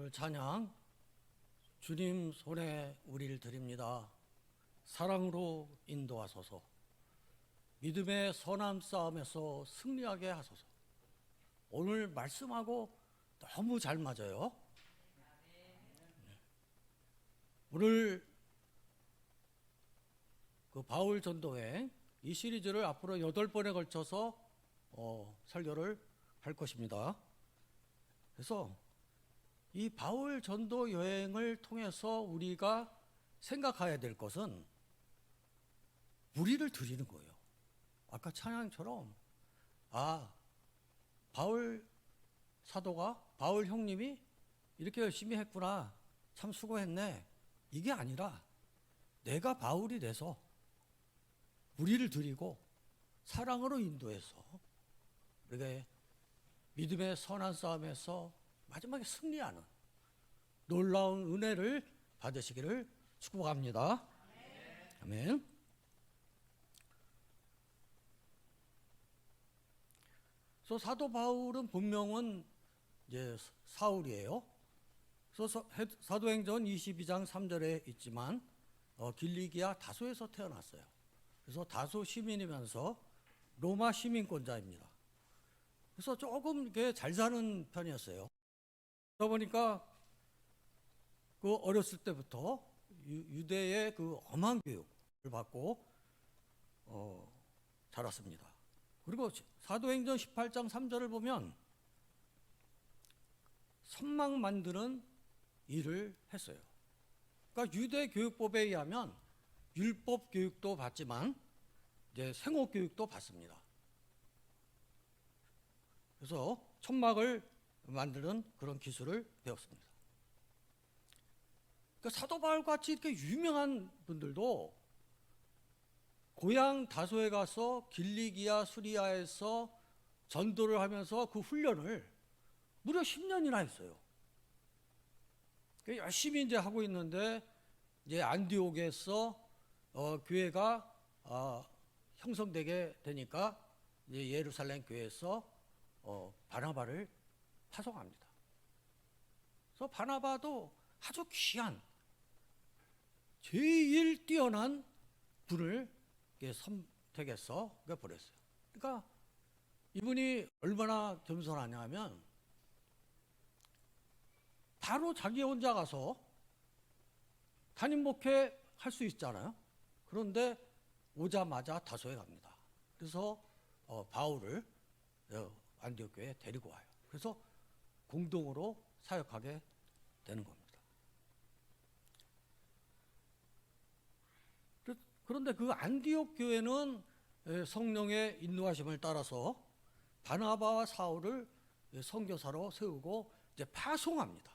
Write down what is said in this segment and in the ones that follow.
오늘 찬양 주님 손에 우리를 드립니다. 사랑으로 인도하소서. 믿음의 선한 싸움에서 승리하게 하소서. 오늘 말씀하고 너무 잘 맞아요. 오늘 그 바울 전도행 이 시리즈를 앞으로 8번에 걸쳐서 설교를 할 것입니다. 그래서 이 바울 전도 여행을 통해서 우리가 생각해야 될 것은 우리를 드리는 거예요. 아까 찬양처럼 바울 사도가 바울 형님이 이렇게 열심히 했구나, 참 수고했네, 이게 아니라 내가 바울이 돼서 우리를 드리고 사랑으로 인도해서 우리가 믿음의 선한 싸움에서 마지막에 승리하는 놀라운 은혜를 받으시기를 축복합니다. 아멘. 그래서 사도 바울은 본명은 이제 사울이에요. 그래서 사도행전 22장 3절에 있지만 길리기아 다소에서 태어났어요. 그래서 다소 시민이면서 로마 시민권자입니다. 그래서 조금 이렇게 잘 사는 편이었어요. 그러다 보니까 그 어렸을 때부터 유대의 그 엄한 교육을 받고 자랐습니다. 그리고 사도행전 18장 3절을 보면 선막 만드는 일을 했어요. 그러니까 유대 교육법에 의하면 율법 교육도 받지만 이제 생업 교육도 받습니다. 그래서 천막을 만드는 그런 기술을 배웠습니다. 그러니까 사도 바울 같이 이렇게 유명한 분들도 고향 다소에 가서 길리기아 수리아에서 전도를 하면서 그 훈련을 무려 10년이나 했어요. 열심히 이제 하고 있는데 이제 안디옥에서 교회가 형성되게 되니까 이제 예루살렘 교회에서 바나바를 파송합니다. 그래서 바나바도 아주 귀한 제일 뛰어난 분을 선택해서 보냈어요. 그러니까 이분이 얼마나 겸손하냐면 바로 자기 혼자 가서 담임 목회 할 수 있잖아요. 그런데 오자마자 다소에 갑니다. 그래서 바울을 안디옥 교회에 데리고 와요. 그래서 공동으로 사역하게 되는 겁니다. 그런데 그 안디옥 교회는 성령의 인도하심을 따라서 바나바와 사울을 선교사로 세우고 이제 파송합니다.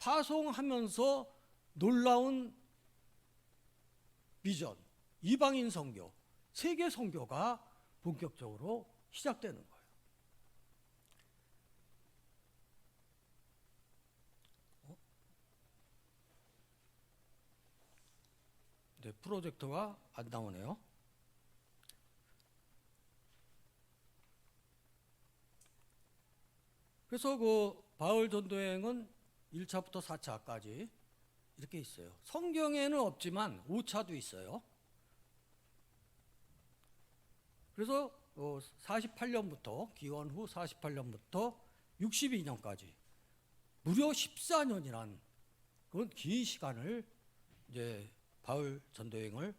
파송하면서 놀라운 비전, 이방인 선교, 세계 선교가 본격적으로 시작되는 거예요. 네, 프로젝터가 안 나오네요. 그래서 그 바울 전도행은 1차부터 4차까지 이렇게 있어요. 성경에는 없지만 5차도 있어요. 그래서 48년부터 기원 후 48년부터 62년까지 무려 14년이란 그런 긴 시간을 이제 바울 전도행을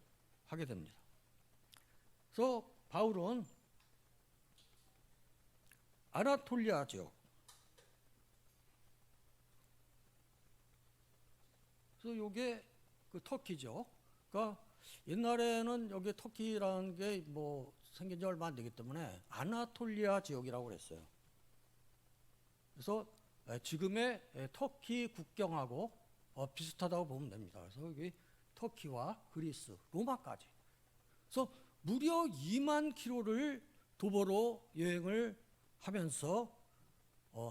하게 됩니다. 그래서 바울은 아나톨리아 지역, 그래서 이게 그 터키죠. 그러니까 옛날에는 여기 터키라는 게 뭐 생긴 지 얼마 안 되기 때문에 아나톨리아 지역이라고 그랬어요. 그래서 지금의 터키 국경하고 비슷하다고 보면 됩니다. 그래서 여기 터키와 그리스, 로마까지. 그래서 무려 2만 킬로를 도보로 여행을 하면서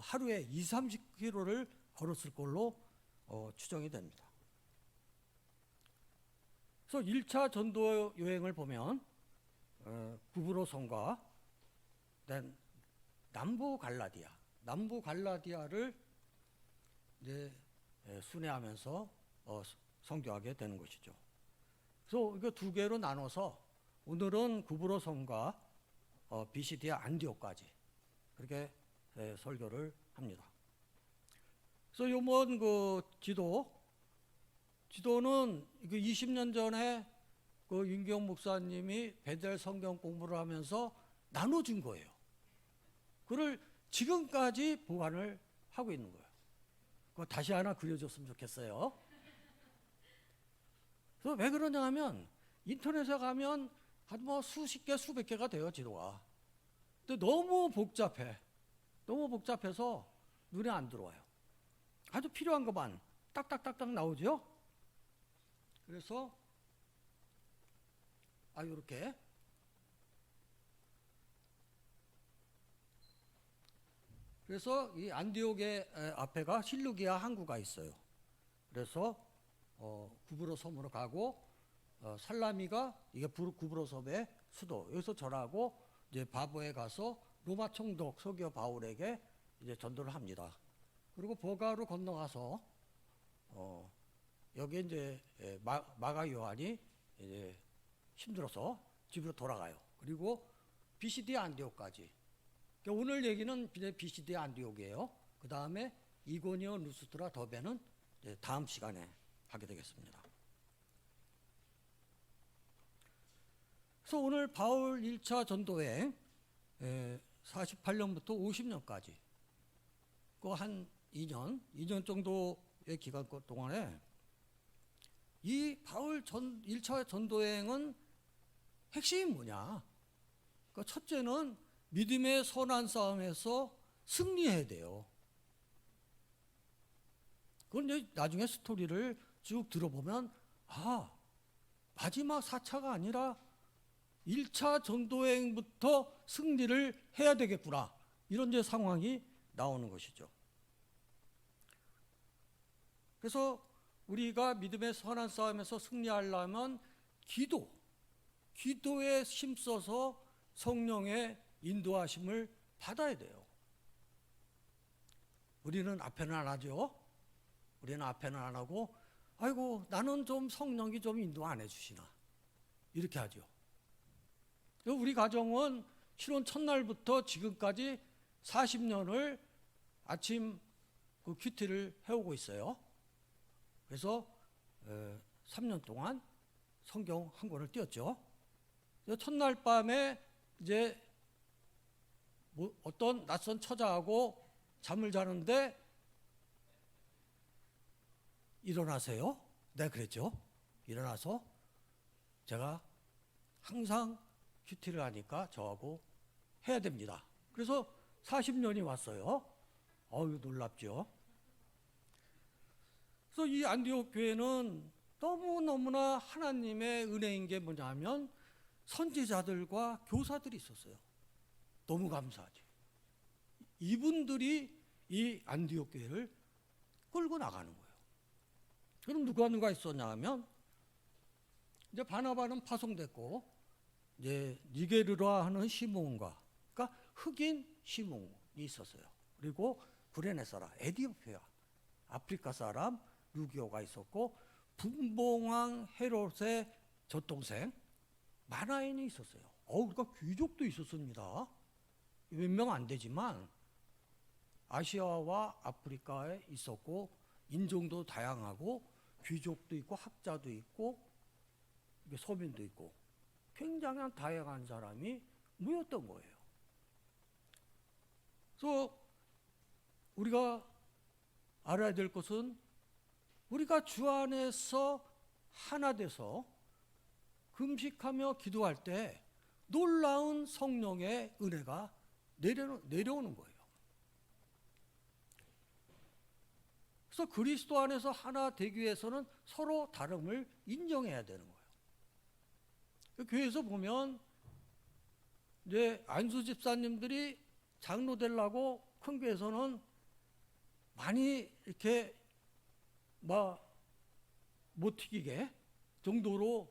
하루에 20-30킬로를 걸었을 걸로 추정이 됩니다. 그래서 1차 전도 여행을 보면 구브로성과 남부 갈라디아를 이제 순회하면서 선교하게 되는 것이죠. 그래서 이거 두 개로 나눠서 오늘은 구브로 섬과 비시디아 안디옥까지 그렇게 설교를 합니다. 그래서 요번 그 지도는 그 20년 전에 그 윤경 목사님이 베델 성경 공부를 하면서 나눠준 거예요. 그걸 지금까지 보관을 하고 있는 거예요. 그거 다시 하나 그려줬으면 좋겠어요. 그래서 왜 그러냐 하면 인터넷에 가면 한 뭐 수십 개, 수백 개가 돼요, 지도가. 근데 너무 복잡해. 너무 복잡해서 눈에 안 들어와요. 아주 필요한 것만 딱딱딱딱 나오죠? 그래서 이렇게 그래서 이 안디옥의 앞에가 실루기아 항구가 있어요. 그래서 구브로 섬으로 가고 살라미가 이게 구브로 섬의 수도. 여기서 절하고 이제 바보에 가서 로마 총독 서기오 바울에게 이제 전도를 합니다. 그리고 버가로 건너가서 여기 이제 마가 요한이 이제 힘들어서 집으로 돌아가요. 그리고 비시디아 안디옥까지. 그러니까 오늘 얘기는 비시디아 안디옥이에요. 그 다음에 이고니오 루스트라 더베는 다음 시간에 하게 되겠습니다. 그래서 오늘 바울 1차 전도회 48년부터 50년까지 그 한 2년 정도의 기간 동안에 이 바울 1차 전도행은 핵심이 뭐냐? 그러니까 첫째는 믿음의 선한 싸움에서 승리해야 돼요. 그건 이제 나중에 스토리를 쭉 들어보면 마지막 4차가 아니라 1차 전도행부터 승리를 해야 되겠구나. 이런 이제 상황이 나오는 것이죠. 그래서 우리가 믿음의 선한 싸움에서 승리하려면 기도에 힘써서 성령의 인도하심을 받아야 돼요. 우리는 앞에는 안 하죠. 우리는 앞에는 안 하고 나는 좀 성령이 좀 인도 안 해주시나 이렇게 하죠. 우리 가정은 신혼 첫날부터 지금까지 40년을 아침 그 큐티를 해오고 있어요. 그래서 3년 동안 성경 한 권을 띄웠죠. 첫날 밤에 이제 어떤 낯선 처자하고 잠을 자는데 일어나세요. 네, 그랬죠. 일어나서 제가 항상 큐티를 하니까 저하고 해야 됩니다. 그래서 40년이 왔어요. 놀랍죠. 그래서 이 안디옥 교회는 너무너무나 하나님의 은혜인 게 뭐냐면 선지자들과 교사들이 있었어요. 너무 감사하지. 이분들이 이 안디옥 교회를 끌고 나가는 거예요. 그럼 누가 있었냐 하면 이제 바나바는 파송됐고 이제 니게르라 하는 시몬과 그러니까 흑인 시몬이 있었어요. 그리고 구레네 사람 에디오피아 아프리카 사람 루기오가 있었고 분봉왕 헤롯의 젖동생 마나엔이 있었어요. 그러니까 귀족도 있었습니다. 몇 명 안 되지만 아시아와 아프리카에 있었고 인종도 다양하고 귀족도 있고 학자도 있고 서민도 있고 굉장히 다양한 사람이 모였던 거예요. 그래서 우리가 알아야 될 것은 우리가 주 안에서 하나 돼서 금식하며 기도할 때 놀라운 성령의 은혜가 내려오는 거예요. 그래서 그리스도 안에서 하나 되기 위해서는 서로 다름을 인정해야 되는 거예요. 교회에서 보면 이제 안수 집사님들이 장로 되려고 큰 교회에서는 많이 이렇게 못 튀기게 정도로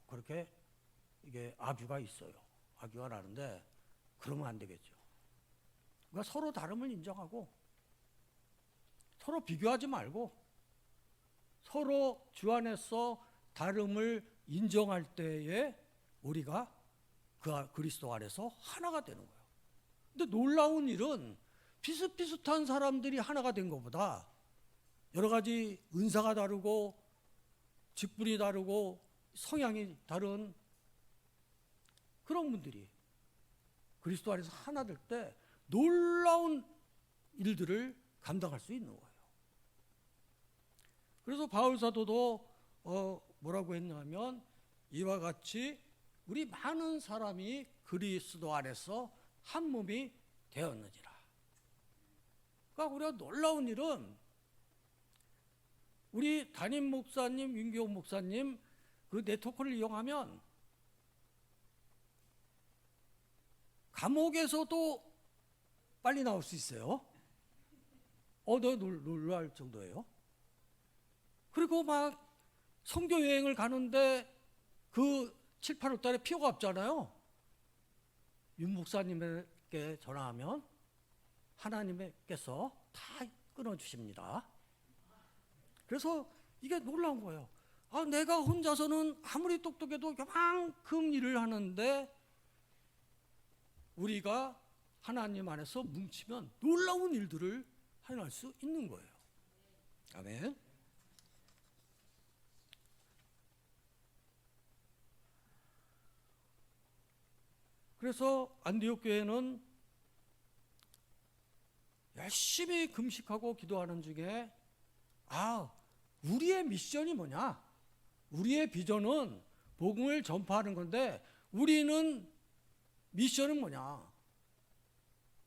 그렇게 이게 악유가 있어요. 악유가 나는데 그러면 안 되겠죠. 그러니까 서로 다름을 인정하고 서로 비교하지 말고 서로 주 안에서 다름을 인정할 때에 우리가 그리스도 안에서 하나가 되는 거예요. 근데 놀라운 일은 비슷비슷한 사람들이 하나가 된 것보다 여러 가지 은사가 다르고 직분이 다르고 성향이 다른 그런 분들이 그리스도 안에서 하나 될 때 놀라운 일들을 감당할 수 있는 거예요. 그래서 바울 사도도 뭐라고 했냐면 이와 같이 우리 많은 사람이 그리스도 안에서 한 몸이 되었느니라. 그러니까 우리가 놀라운 일은 우리 담임 목사님, 윤기홍 목사님 그 네트워크를 이용하면 감옥에서도 빨리 나올 수 있어요. 너 놀랄 정도예요. 그리고 막 선교 여행을 가는데 그 7, 8월 달에 표가 없잖아요. 윤 목사님에게 전화하면 하나님께서 다 끊어주십니다. 그래서 이게 놀라운 거예요. 내가 혼자서는 아무리 똑똑해도 요만큼 일을 하는데 우리가 하나님 안에서 뭉치면 놀라운 일들을 해낼 수 있는 거예요. 아멘. 그래서 안디옥 교회는 열심히 금식하고 기도하는 중에 우리의 미션이 뭐냐? 우리의 비전은 복음을 전파하는 건데 우리는 미션은 뭐냐?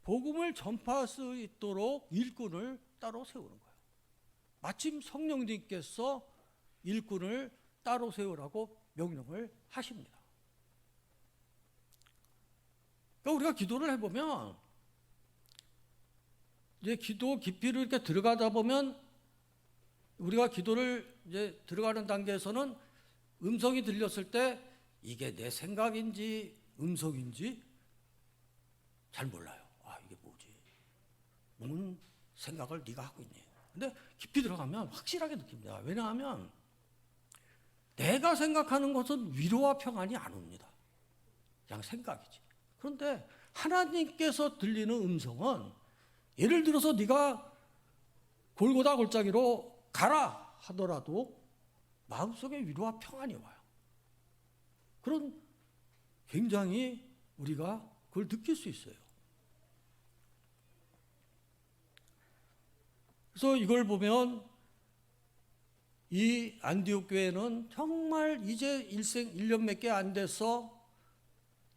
복음을 전파할 수 있도록 일꾼을 따로 세우는 거예요. 마침 성령님께서 일꾼을 따로 세우라고 명령을 하십니다. 그러니까 우리가 기도를 해보면 이제 기도 깊이를 이렇게 들어가다 보면 우리가 기도를 이제 들어가는 단계에서는 음성이 들렸을 때 이게 내 생각인지 음성인지 잘 몰라요. 이게 뭐지? 뭔 생각을 네가 하고 있니? 근데 깊이 들어가면 확실하게 느낍니다. 왜냐하면 내가 생각하는 것은 위로와 평안이 안 옵니다. 그냥 생각이지. 그런데 하나님께서 들리는 음성은 예를 들어서 네가 골고다 골짜기로 가라 하더라도 마음속에 위로와 평안이 와요. 그런 굉장히 우리가 그걸 느낄 수 있어요. 그래서 이걸 보면 이 안디옥 교회는 정말 이제 일생 1년 몇 개 안 돼서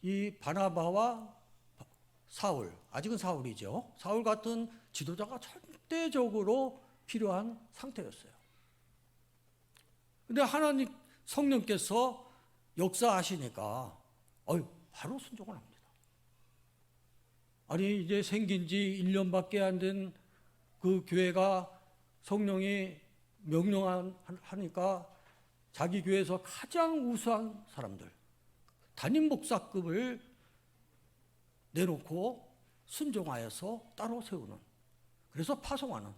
이 바나바와 사울, 아직은 사울이죠. 사울 같은 지도자가 절대적으로 필요한 상태였어요. 근데 하나님 성령께서 역사하시니까 바로 순종을 합니다. 아니 이제 생긴 지 1년밖에 안 된 그 교회가 성령이 명령하니까 자기 교회에서 가장 우수한 사람들 담임 목사급을 내놓고 순종하여서 따로 세우는, 그래서 파송하는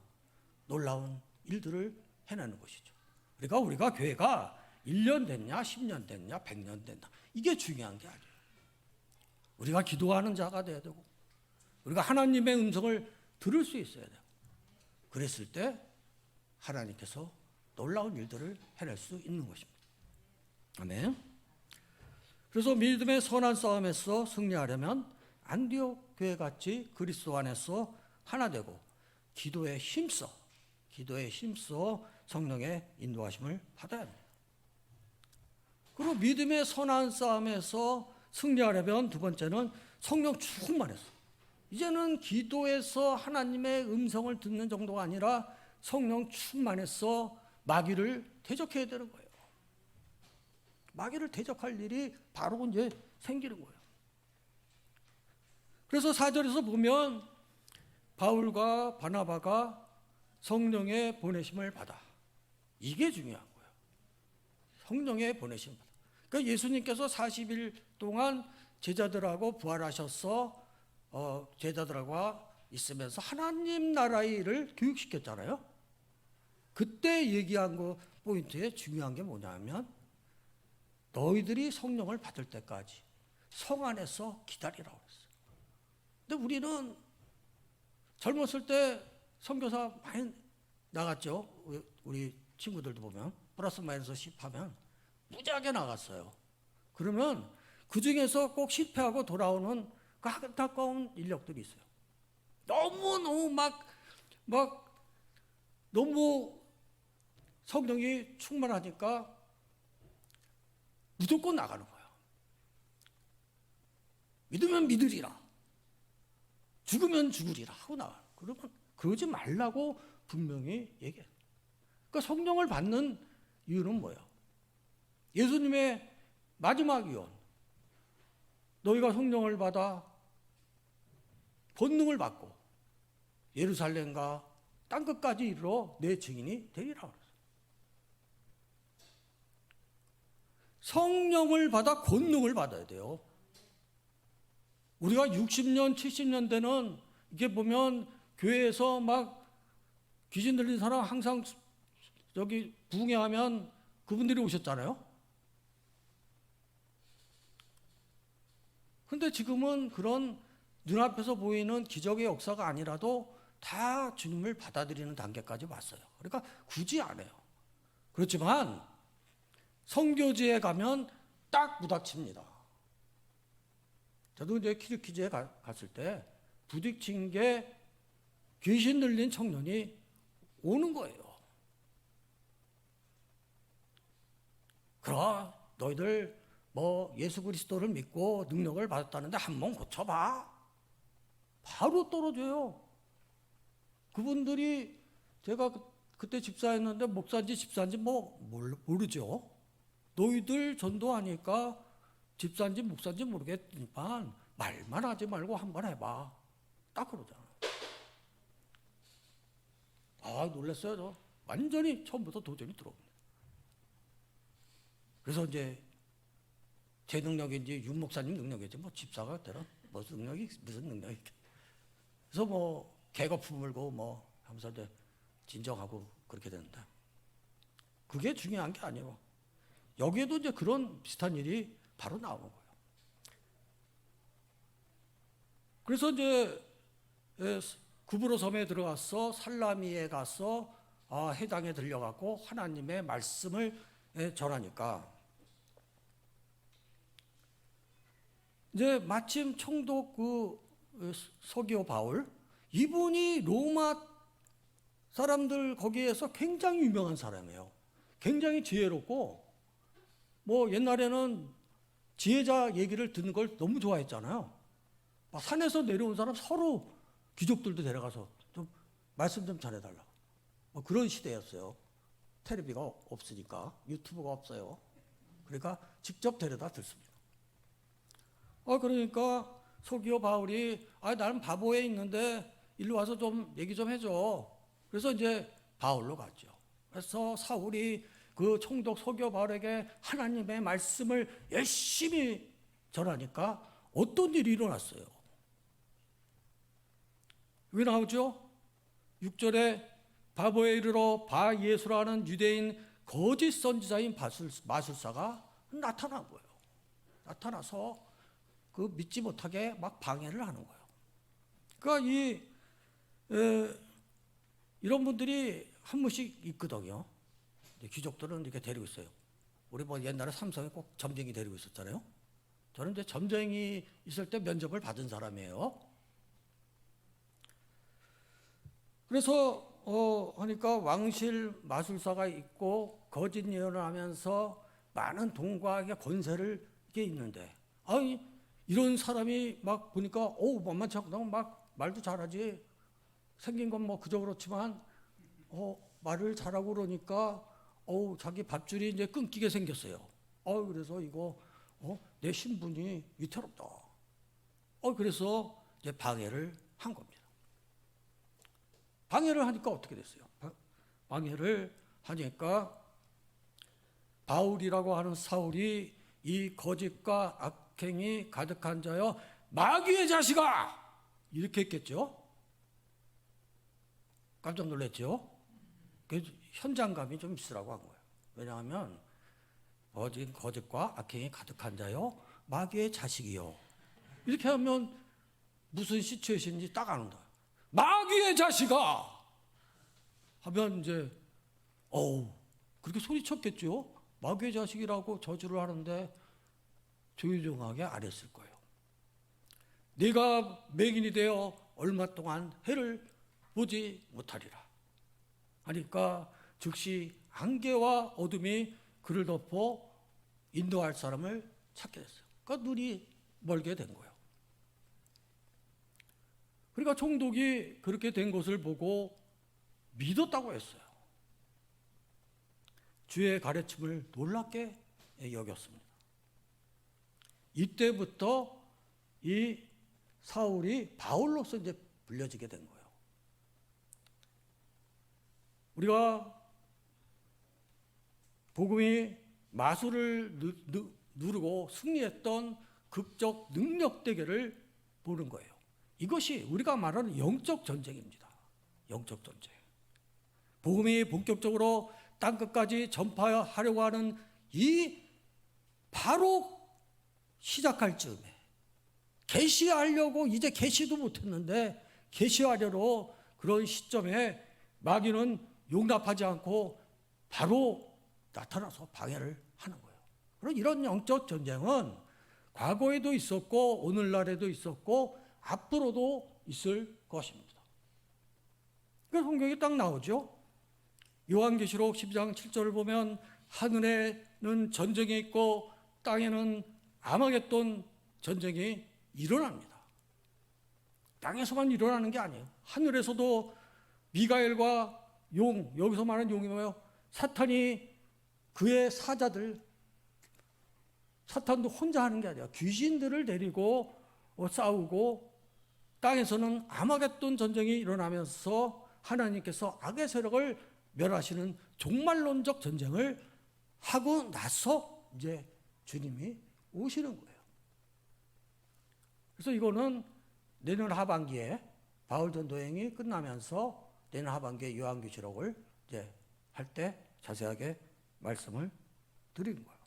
놀라운 일들을 해내는 것이죠. 그러니까 우리가 교회가 1년 됐냐 10년 됐냐 100년 됐냐 이게 중요한 게 아니에요. 우리가 기도하는 자가 돼야 되고 우리가 하나님의 음성을 들을 수 있어야 돼요. 그랬을 때 하나님께서 놀라운 일들을 해낼 수 있는 것입니다. 아멘. 그래서 믿음의 선한 싸움에서 승리하려면 안디옥 교회같이 그리스도 안에서 하나 되고 기도에 힘써 성령의 인도하심을 받아야 합니다. 그리고 믿음의 선한 싸움에서 승리하려면 두 번째는 성령 충만해서, 이제는 기도에서 하나님의 음성을 듣는 정도가 아니라 성령 충만해서 마귀를 대적해야 되는 거예요. 마귀를 대적할 일이 바로 이제 생기는 거예요. 그래서 4절에서 보면 바울과 바나바가 성령의 보내심을 받아. 이게 중요한 거예요. 성령의 보내심을 받아. 그러니까 예수님께서 40일 동안 제자들하고 부활하셔서 제자들하고 있으면서 하나님 나라의 일을 교육시켰잖아요. 그때 얘기한 거 포인트에 중요한 게 뭐냐면 너희들이 성령을 받을 때까지 성 안에서 기다리라고 했어요. 근데 우리는 젊었을 때 선교사 많이 나갔죠. 우리 친구들도 보면 플러스 마이너스 10 하면 무지하게 나갔어요. 그러면 그 중에서 꼭 실패하고 돌아오는 그 안타까운 인력들이 있어요. 너무 막 너무 성령이 충만하니까 무조건 나가는 거예요. 믿으면 믿으리라, 죽으면 죽으리라 하고 나가요. 그러면 그러지 말라고 분명히 얘기해요. 그러니까 성령을 받는 이유는 뭐예요? 예수님의 마지막 유언, 너희가 성령을 받아 권능을 받고 예루살렘과 땅끝까지 이르러 내 증인이 되리라 그랬어요. 성령을 받아 권능을 받아야 돼요. 우리가 60년, 70년대는 이게 보면 교회에서 막 귀신 들린 사람 항상 저기 부흥회하면 그분들이 오셨잖아요. 근데 지금은 그런 눈앞에서 보이는 기적의 역사가 아니라도 다 주님을 받아들이는 단계까지 왔어요. 그러니까 굳이 안 해요. 그렇지만 선교지에 가면 딱 부닥칩니다. 저도 이제 키르키즈에 갔을 때 부딪힌 게 귀신 들린 청년이 오는 거예요. 그럼 너희들 뭐 예수 그리스도를 믿고 능력을 받았다는데 한번 고쳐봐. 바로 떨어져요. 그분들이 제가 그때 집사했는데 목사인지 집사인지 뭐 모르죠. 너희들 전도하니까 집사인지 목사인지 모르겠지만 말만 하지 말고 한번 해봐. 딱 그러잖아. 아, 놀랐어요. 저 완전히 처음부터 도전이 들어옵니다. 그래서 이제 제 능력인지 윤 목사님 능력인지 뭐 집사가 되나 무슨 능력이 그래서 뭐 개거 품을고 뭐 하면서 이제 진정하고 그렇게 되는데 그게 중요한 게 아니에요. 여기에도 이제 그런 비슷한 일이 바로 나오는 거예요. 그래서 이제 구브로 섬에 들어가서 살라미에 가서 해당에 들려갖고 하나님의 말씀을 전하니까 이제 마침 총독 그 서기오 바울 이분이 로마 사람들 거기에서 굉장히 유명한 사람이에요. 굉장히 지혜롭고 뭐 옛날에는 지혜자 얘기를 듣는 걸 너무 좋아했잖아요. 막 산에서 내려온 사람 서로 귀족들도 데려가서 좀 말씀 좀 전해달라고. 뭐 그런 시대였어요. 텔레비가 없으니까 유튜브가 없어요. 그러니까 직접 데려다 듣습니다. 그러니까 서기오 바울이 나는 바보에 있는데 일로 와서 좀 얘기 좀 해줘. 그래서 이제 바울로 갔죠. 그래서 사울이 그 총독 서기오 바울에게 하나님의 말씀을 열심히 전하니까 어떤 일이 일어났어요. 왜 나오죠? 6절에 바보에 이르러 바 예수라는 유대인 거짓 선지자인 마술사가 나타난 거예요. 나타나서 그 믿지 못하게 막 방해를 하는 거예요. 그러니까 이런 분들이 한 분씩 있거든요. 귀족들은 이렇게 데리고 있어요. 우리 뭐 옛날에 삼성에 꼭 점쟁이 데리고 있었잖아요. 저는 이제 점쟁이 있을 때 면접을 받은 사람이에요. 그래서 하니까 왕실 마술사가 있고 거짓 예언을 하면서 많은 돈과 권세를 이게 있는데 이런 사람이 막 보니까 만만치 않고 막 말도 잘하지. 생긴 건 뭐 그저 그렇지만 말을 잘하고 그러니까 자기 밧줄이 이제 끊기게 생겼어요. 그래서 이거 내 신분이 위태롭다. 그래서 이제 방해를 한 겁니다. 방해를 하니까 어떻게 됐어요? 방해를 하니까 바울이라고 하는 사울이 이 거짓과 악행이 가득한 자여 마귀의 자식아 이렇게 했겠죠. 깜짝 놀랐죠. 그 현장감이 좀 있으라고 한 거예요. 왜냐하면 거짓과 악행이 가득한 자요 마귀의 자식이요. 이렇게 하면 무슨 시츄에이션인지 딱 아는다. 마귀의 자식아 하면 이제 그렇게 소리쳤겠죠. 마귀의 자식이라고 저주를 하는데 조용하게 안 했을 거예요. 네가 맹인이 되어 얼마 동안 해를 보지 못하리라 하니까 즉시 안개와 어둠이 그를 덮어 인도할 사람을 찾게 됐어요. 그러니까 눈이 멀게 된 거예요. 그러니까 총독이 그렇게 된 것을 보고 믿었다고 했어요. 주의 가르침을 놀랍게 여겼습니다. 이때부터 이 사울이 바울로서 이제 불려지게 된 거예요. 우리가 복음이 마술을 누르고 승리했던 극적 능력 대결을 보는 거예요. 이것이 우리가 말하는 영적 전쟁입니다. 영적 전쟁. 복음이 본격적으로 땅끝까지 전파하려고 하는 이 바로 시작할 즈음에 계시하려고 이제 계시도 못했는데 계시하려고 그런 시점에 마귀는 용납하지 않고 바로 나타나서 방해를 하는 거예요. 그럼 이런 영적 전쟁은 과거에도 있었고 오늘날에도 있었고 앞으로도 있을 것입니다. 그 성경이 딱 나오죠. 요한계시록 12장 7절을 보면 하늘에는 전쟁이 있고 땅에는 아마겟돈 전쟁이 일어납니다. 땅에서만 일어나는 게 아니에요. 하늘에서도 미가엘과 용, 여기서 말하는 용이 뭐예요? 사탄이 그의 사자들, 사탄도 혼자 하는 게 아니라 귀신들을 데리고 싸우고 땅에서는 아마겟돈 전쟁이 일어나면서 하나님께서 악의 세력을 멸하시는 종말론적 전쟁을 하고 나서 이제 주님이 오시는 거예요. 그래서 이거는 내년 하반기에 바울 전도행이 끝나면서 내년 하반기에 요한계시록을 이제 할 때 자세하게 말씀을 드리는 거예요.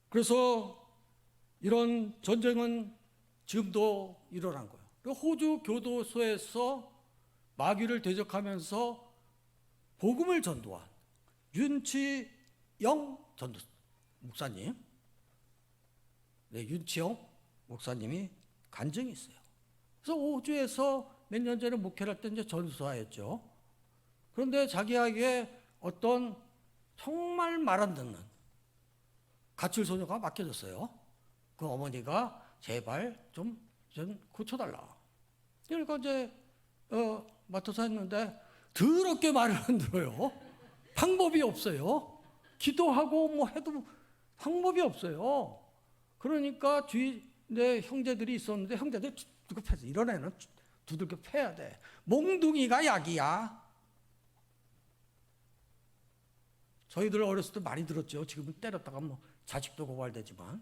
그래서 이런 전쟁은 지금도 일어난 거예요. 호주 교도소에서 마귀를 대적하면서 복음을 전도한 윤치영 전도 목사님, 윤치영 목사님이 간증이 있어요. 그래서 호주에서 몇 년 전에 목회를 할 때 이제 전수하였죠. 그런데 자기에게 어떤 정말 말 안 듣는 가출 소녀가 맡겨졌어요. 그 어머니가 제발 좀 고쳐달라. 그러니까 이제 맡아서 했는데 더럽게 말을 안 들어요. 방법이 없어요. 기도하고 뭐 해도 방법이 없어요. 그러니까 주위 내 형제들이 있었는데 형제들 두들겨 패서 이런 애는 두들겨 패야 돼. 몽둥이가 약이야. 저희들 어렸을 때 많이 들었죠. 지금은 때렸다가 뭐 자식도 고발되지만.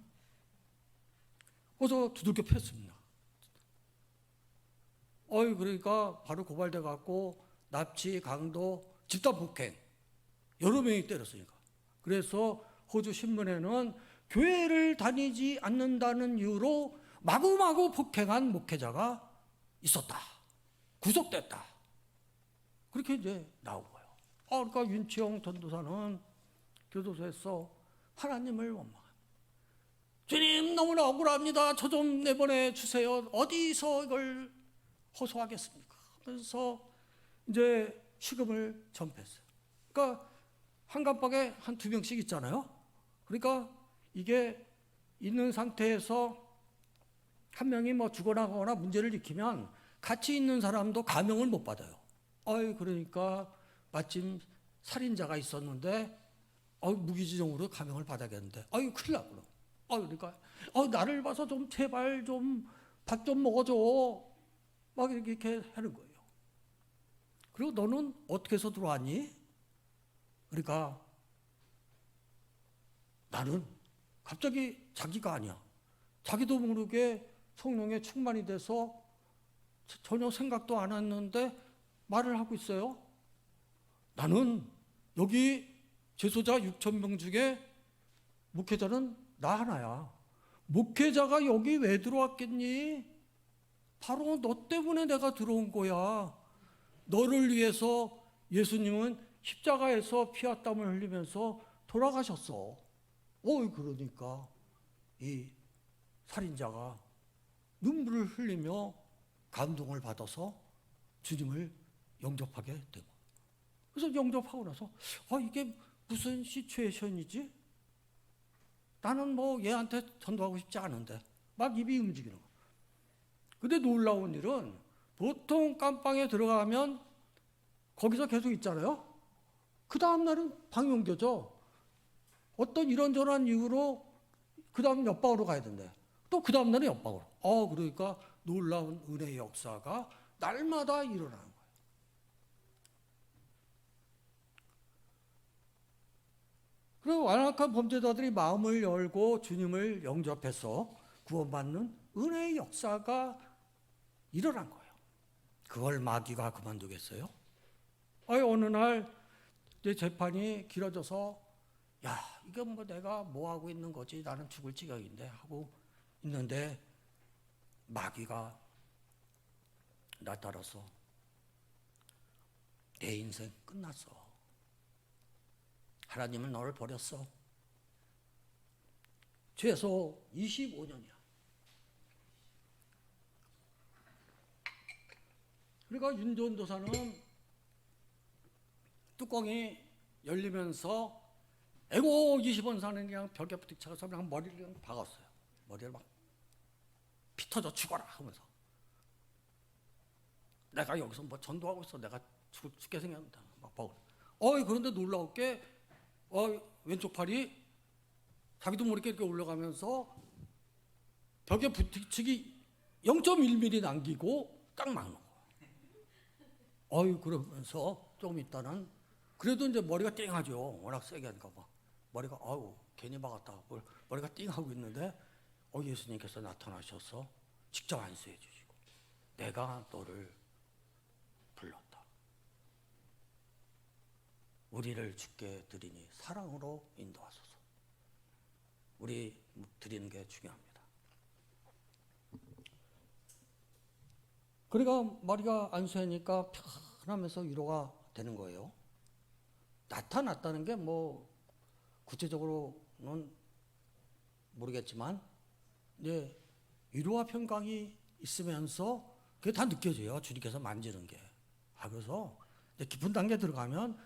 그래서 두들겨 팼습니다. 그러니까 바로 고발돼 갖고 납치, 강도, 집단 폭행 여러 명이 때렸으니까. 그래서 호주 신문에는 교회를 다니지 않는다는 이유로 마구마구 폭행한 목회자가 있었다. 구속됐다. 그렇게 이제 나온 거예요. 그러니까 윤치영 전도사는 교도소에서 하나님을 원망합니다. 주님 너무나 억울합니다. 저 좀 내보내 주세요. 어디서 이걸 호소하겠습니까? 하면서 이제 식음을 전폐했어요. 그러니까 한 감방에 한 2명씩 있잖아요. 그러니까 이게 있는 상태에서 한 명이 뭐 죽어나가거나 문제를 일으키면 같이 있는 사람도 감형을 못 받아요. 그러니까 마침 살인자가 있었는데 무기징역으로 감형을 받아야겠는데 큰일 났구나. 그러니까 나를 봐서 좀 제발 좀 밥 좀 먹어줘. 막 이렇게 하는 거예요. 그리고 너는 어떻게 해서 들어왔니? 그러니까 나는 갑자기 자기가 아니야. 자기도 모르게 성령에 충만이 돼서 전혀 생각도 안 했는데 말을 하고 있어요. 나는 여기 제소자 6,000명 중에 목회자는 나 하나야. 목회자가 여기 왜 들어왔겠니? 바로 너 때문에 내가 들어온 거야. 너를 위해서 예수님은 십자가에서 피와 땀을 흘리면서 돌아가셨어. 그러니까 이 살인자가 눈물을 흘리며 감동을 받아서 주님을 영접하게 되고, 그래서 영접하고 나서 이게 무슨 시츄에이션이지? 나는 뭐 얘한테 전도하고 싶지 않은데 막 입이 움직이는 거야. 근데 놀라운 일은 보통 깜빵에 들어가면 거기서 계속 있잖아요. 그 다음 날은 방이 옮겨져. 어떤 이런저런 이유로 그 다음 옆방으로 가야 된대. 또 그 다음 날은 옆방으로. 그러니까 놀라운 은혜의 역사가 날마다 일어나는 거예요. 그리고 완악한 범죄자들이 마음을 열고 주님을 영접해서 구원받는 은혜의 역사가 일어난 거예요. 그걸 마귀가 그만두겠어요? 어느 날 이제 재판이 길어져서 이건 뭐 내가 뭐 하고 있는 거지? 나는 죽을 지경인데 하고 있는데 마귀가 나타나서 내 인생 끝났어. 하나님은 너를 버렸어. 최소 25년이야. 그러니까 윤전도사는 뚜껑이 열리면서 20원 사는 그냥 벽에 부딪혀서 그냥 머리를 그냥 박았어요. 머리를 막 피 터져 죽어라 하면서, 내가 여기서 뭐 전도하고 있어. 내가 죽게 생겼다. 막 박을. 그런데 놀라울 게 왼쪽 팔이 자기도 모르게 이렇게 올라가면서 벽에 부딪히기 0.1mm 남기고 딱 막는 거. 그러면서 조금 있다는, 그래도 이제 머리가 띵하죠. 워낙 세게 하니까 막 머리가 괜히 박았다. 머리가 띵하고 있는데 예수님께서 나타나셔서 직접 안수해 주시고, 내가 너를 불렀다. 우리를 주께 드리니 사랑으로 인도하소서. 우리 드리는 게 중요합니다. 그러니까 머리가 안수하니까 편하면서 위로가 되는 거예요. 나타났다는 게 뭐 구체적으로는 모르겠지만 이제 위로와 평강이 있으면서 그게 다 느껴져요. 주님께서 만지는 게. 그래서 깊은 단계 들어가면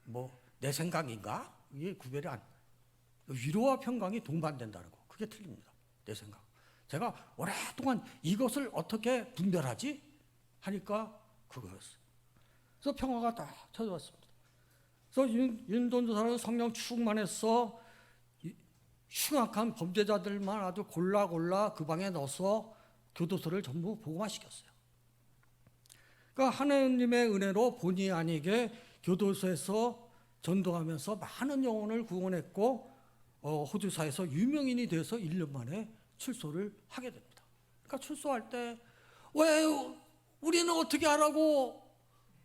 뭐 내 생각인가? 이게 구별이 안. 위로와 평강이 동반된다는 거. 그게 틀립니다. 내 생각. 제가 오랫동안 이것을 어떻게 분별하지? 하니까 그거였어요. 그래서 평화가 딱 찾아왔습니다. 그래서 윤전도사는 성령 충만해서 흉악한 범죄자들만 아주 골라 그 방에 넣어서 교도소를 전부 복음화시켰어요. 그러니까 하나님의 은혜로 본의 아니게 교도소에서 전도하면서 많은 영혼을 구원했고, 호주사에서 유명인이 돼서 1년 만에 출소를 하게 됩니다. 그러니까 출소할 때 왜 우리는 어떻게 하라고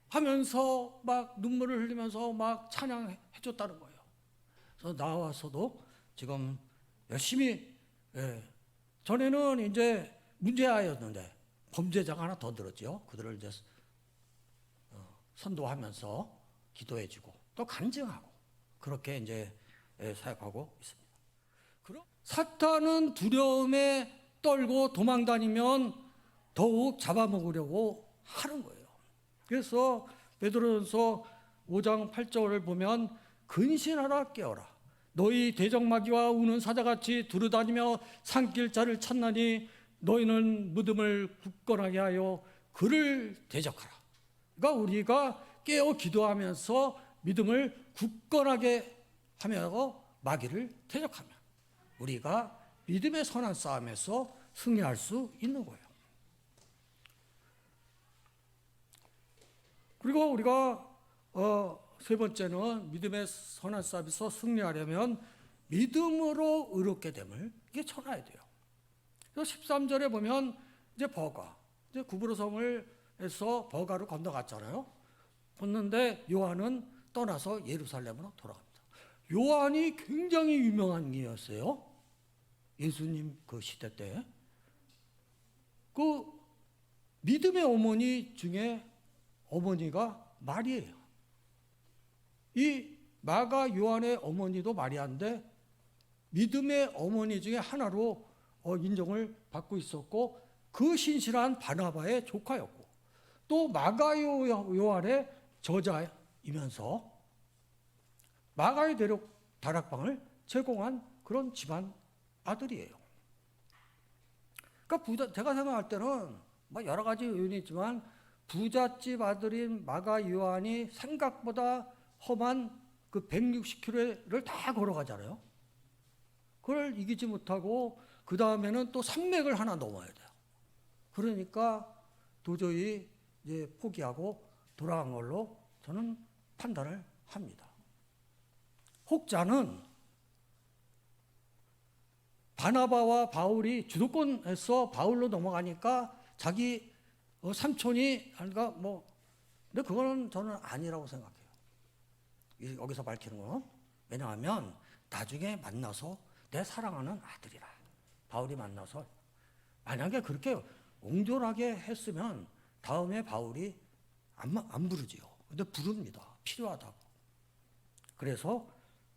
하면서 막 눈물을 흘리면서 막 찬양해 줬다는 거예요. 그래서 나와서도 지금 열심히, 전에는 이제 문제아였는데 범죄자가 하나 더 들었죠. 그들을 이제 선도하면서 기도해주고 또 간증하고 그렇게 이제 사역하고 있습니다. 그럼 사탄은 두려움에 떨고 도망다니면 더욱 잡아먹으려고 하는 거예요. 그래서 베드로전서 5장 8절을 보면 근신하라 깨어라. 너희 대적마귀와 우는 사자같이 두루다니며 산길자를 찾나니 너희는 믿음을 굳건하게 하여 그를 대적하라. 그러니까 우리가 깨어 기도하면서 믿음을 굳건하게 하며 마귀를 대적하면 우리가 믿음의 선한 싸움에서 승리할 수 있는 거예요. 그리고 우리가 세 번째는 믿음의 선한 싸움에서 승리하려면 믿음으로 의롭게 됨을 이게 전해야 돼요. 그래서 13절에 보면 이제 버가, 이제 구브로 섬을 해서 버가로 건너갔잖아요. 뒀는데 요한은 떠나서 예루살렘으로 돌아갑니다. 요한이 굉장히 유명한 이였어요. 예수님 그 시대 때. 그 믿음의 어머니 중에 어머니가 마리아예요. 이 마가 요한의 어머니도 마리아인데 믿음의 어머니 중에 하나로 인정을 받고 있었고 그 신실한 바나바의 조카였고 또 마가 요한의 저자이면서 마가의 대륙 다락방을 제공한 그런 집안 아들이에요. 그러니까 제가 생각할 때는 뭐 여러 가지 요인이 있지만 부잣집 아들인 마가 요한이 생각보다 험한 그 160km를 다 걸어가잖아요. 그걸 이기지 못하고 그 다음에는 또 산맥을 하나 넘어야 돼요. 그러니까 도저히 이제 포기하고 돌아간 걸로 저는 판단을 합니다. 혹자는 바나바와 바울이 주도권에서 바울로 넘어가니까 자기 삼촌이 하니까 근데 그거는 저는 아니라고 생각해요. 여기서 밝히는 건 왜냐하면 나중에 만나서 내 사랑하는 아들이라 바울이 만나서 만약에 그렇게 옹졸하게 했으면 다음에 바울이 안 부르지요. 근데 부릅니다. 필요하다고. 그래서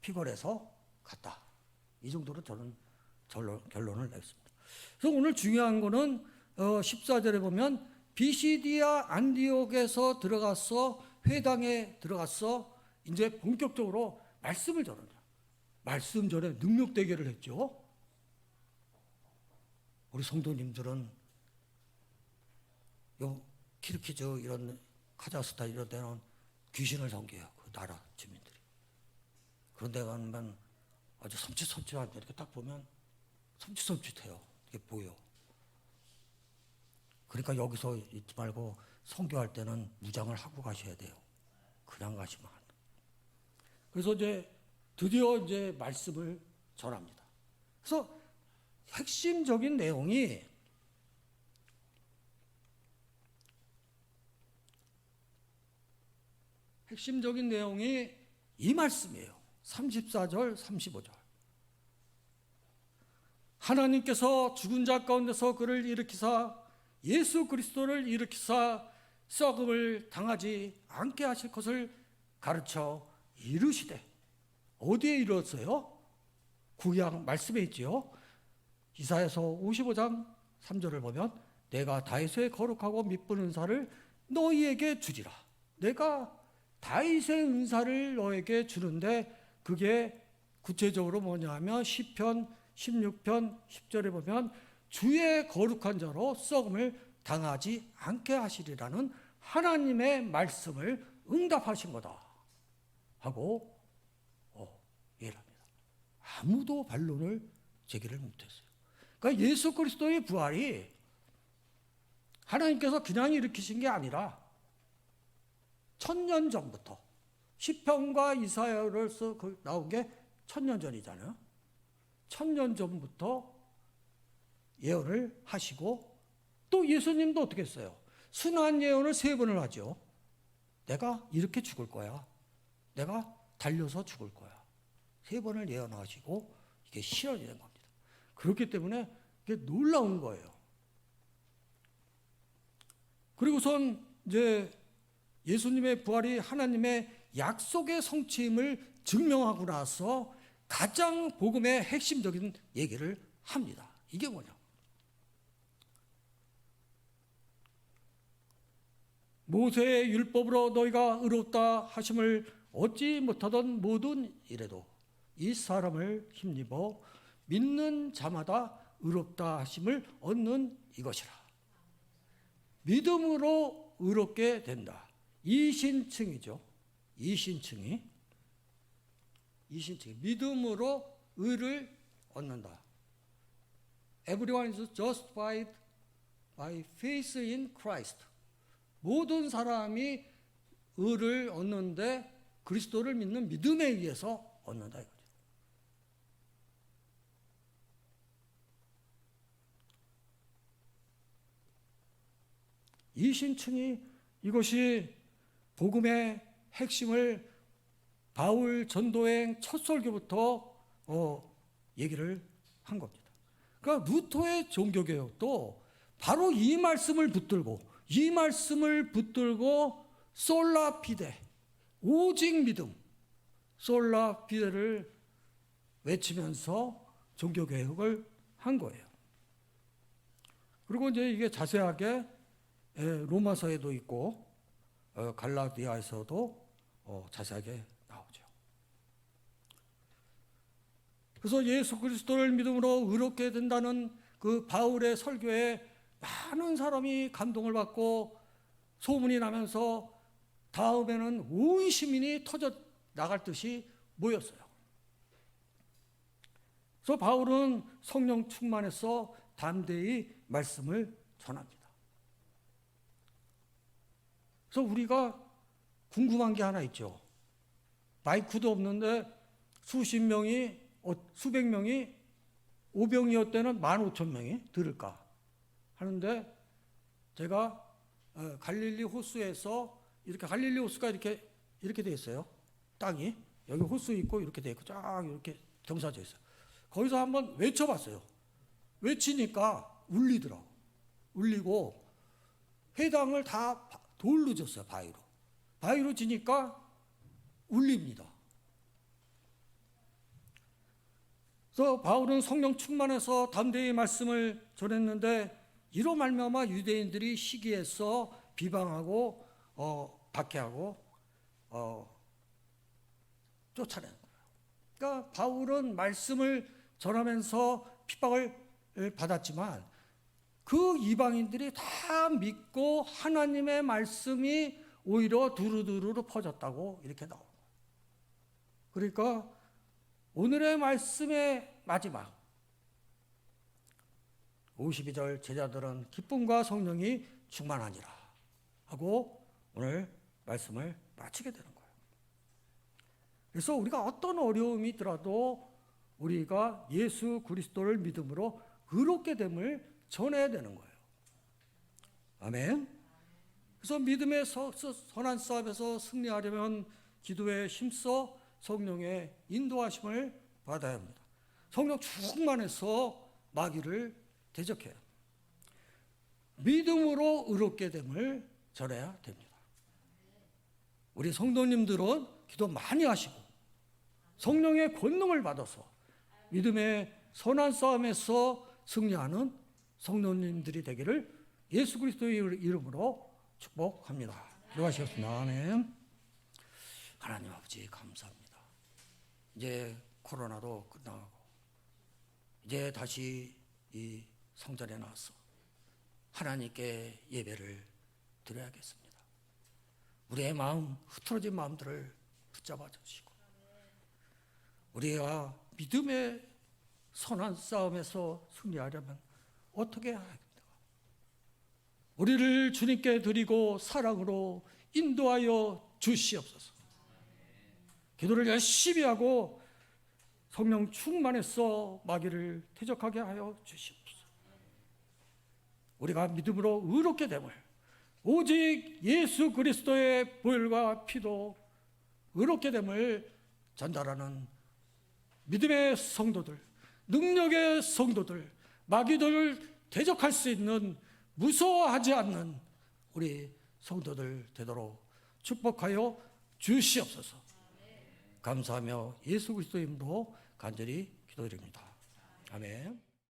피곤해서 갔다. 이 정도로 저는 결론을 냈습니다. 그래서 오늘 중요한 거는 14절에 보면 비시디아 안디옥에서 들어가서 회당에 들어가서 이제 본격적으로 말씀을 전한다. 말씀 전에 능력 대결을 했죠. 우리 성도님들은 키르키즈 이런 카자흐스탄 이런 데는 귀신을 섬겨요. 그 나라 주민들이. 그런 데 가면 아주 섬찟섬찟한데 이렇게 딱 보면 섬찟섬찟해요. 이게 보여. 그러니까 여기서 있지 말고 선교할 때는 무장을 하고 가셔야 돼요. 그냥 가시면 안 돼요. 그래서 이제 드디어 이제 말씀을 전합니다. 그래서 핵심적인 내용이 이 말씀이에요. 34절, 35절. 하나님께서 죽은 자 가운데서 그를 일으키사 예수 그리스도를 일으키사 썩음을 당하지 않게 하실 것을 가르쳐 이르시되 어디에 이르렀어요? 구약 말씀에 있지요. 이사야서 55장 3절을 보면 내가 다윗의 거룩하고 미쁜 은사를 너희에게 주리라. 내가 다윗의 은사를 너에게 주는데 그게 구체적으로 뭐냐 하면 시편 16편 10절에 보면 주의 거룩한 자로 썩음을 당하지 않게 하시리라는 하나님의 말씀을 응답하신 거다 하고 얘기를 합니다. 아무도 반론을 제기를 못했어요. 그러니까 예수 그리스도의 부활이 하나님께서 그냥 일으키신 게 아니라 1000년 전부터 시편과 이사야로서 나온 게 1000년 전이잖아요. 1000년 전부터 예언을 하시고 또 예수님도 어떻게 했어요? 순환 예언을 3번을 하죠. 내가 이렇게 죽을 거야. 내가 달려서 죽을 거야. 3번을 예언하시고 이게 실현이 된 겁니다. 그렇기 때문에 이게 놀라운 거예요. 그리고선 이제 예수님의 부활이 하나님의 약속의 성취임을 증명하고 나서 가장 복음의 핵심적인 얘기를 합니다. 이게 뭐냐? 모세의 율법으로 너희가 의롭다 하심을 얻지 못하던 모든 일에도 이 사람을 힘입어 믿는 자마다 의롭다 하심을 얻는 이것이라. 믿음으로 의롭게 된다. 이신층이죠. 이신층이 믿음으로 의를 얻는다. Everyone is justified by faith in Christ. 모든 사람이 의를 얻는데 그리스도를 믿는 믿음에 의해서 얻는다 이거죠. 이신층이 이것이 복음의 핵심을 바울 전도행 첫 설교부터 얘기를 한 겁니다. 그러니까 루터의 종교개혁도 바로 이 말씀을 붙들고 솔라 피데, 오직 믿음, 솔라 피데를 외치면서 종교개혁을 한 거예요. 그리고 이제 이게 자세하게 로마서에도 있고 갈라디아에서도 자세하게 나오죠. 그래서 예수 그리스도를 믿음으로 의롭게 된다는 그 바울의 설교에 많은 사람이 감동을 받고 소문이 나면서 다음에는 온 시민이 터져 나갈 듯이 모였어요. 그래서 바울은 성령 충만해서 담대히 말씀을 전합니다. 그래서 우리가 궁금한 게 하나 있죠. 마이크도 없는데 수백 명이 오병이었대는 15,000명이 들을까 하는데, 제가 갈릴리 호수에서 이렇게 갈릴리 호수가 이렇게 돼 있어요. 땅이 여기 호수 있고 이렇게 돼 있고 쫙 이렇게 경사져 있어요. 거기서 한번 외쳐봤어요. 외치니까 울리더라고. 울리고 회당을 다 돌로 졌어요. 바위로 지니까 울립니다. 그래서 바울은 성령 충만해서 담대히 말씀을 전했는데, 이로 말미암아 유대인들이 시기해서 비방하고 박해하고 쫓아내는 거예요. 그러니까 바울은 말씀을 전하면서 핍박을 받았지만 그 이방인들이 다 믿고 하나님의 말씀이 오히려 두루두루 퍼졌다고 이렇게 나오는 거예요. 그러니까 오늘의 말씀의 마지막 52절 제자들은 기쁨과 성령이 충만하니라 하고 오늘 말씀을 마치게 되는 거예요. 그래서 우리가 어떤 어려움이 있더라도 우리가 예수 그리스도를 믿음으로 의롭게 됨을 전해야 되는 거예요. 아멘. 그래서 믿음의 선한 싸움에서 승리하려면 기도에 힘써 성령의 인도하심을 받아야 합니다. 성령 충만해서 마귀를 대적해요. 믿음으로 의롭게 됨을 전해야 됩니다. 우리 성도님들은 기도 많이 하시고 성령의 권능을 받아서 믿음의 선한 싸움에서 승리하는 성도님들이 되기를 예수 그리스도의 이름으로 축복합니다. 기도하시겠습니다. 아멘. 하나님 아버지 감사합니다. 이제 코로나도 끝나가고 이제 다시 이 성전에 나와서 하나님께 예배를 드려야겠습니다. 우리의 마음, 흐트러진 마음들을 붙잡아 주시고 우리가 믿음의 선한 싸움에서 승리하려면 어떻게 해야 합니까? 우리를 주님께 드리고 사랑으로 인도하여 주시옵소서. 기도를 열심히 하고 성령 충만해서 마귀를 대적하게 하여 주시옵소서. 우리가 믿음으로 의롭게 됨을 오직 예수 그리스도의 보혈과 피로 의롭게 됨을 전달하는 믿음의 성도들, 능력의 성도들, 마귀들을 대적할 수 있는 무서워하지 않는 우리 성도들 되도록 축복하여 주시옵소서. 감사하며 예수 그리스도의 이름으로 간절히 기도드립니다. 아멘.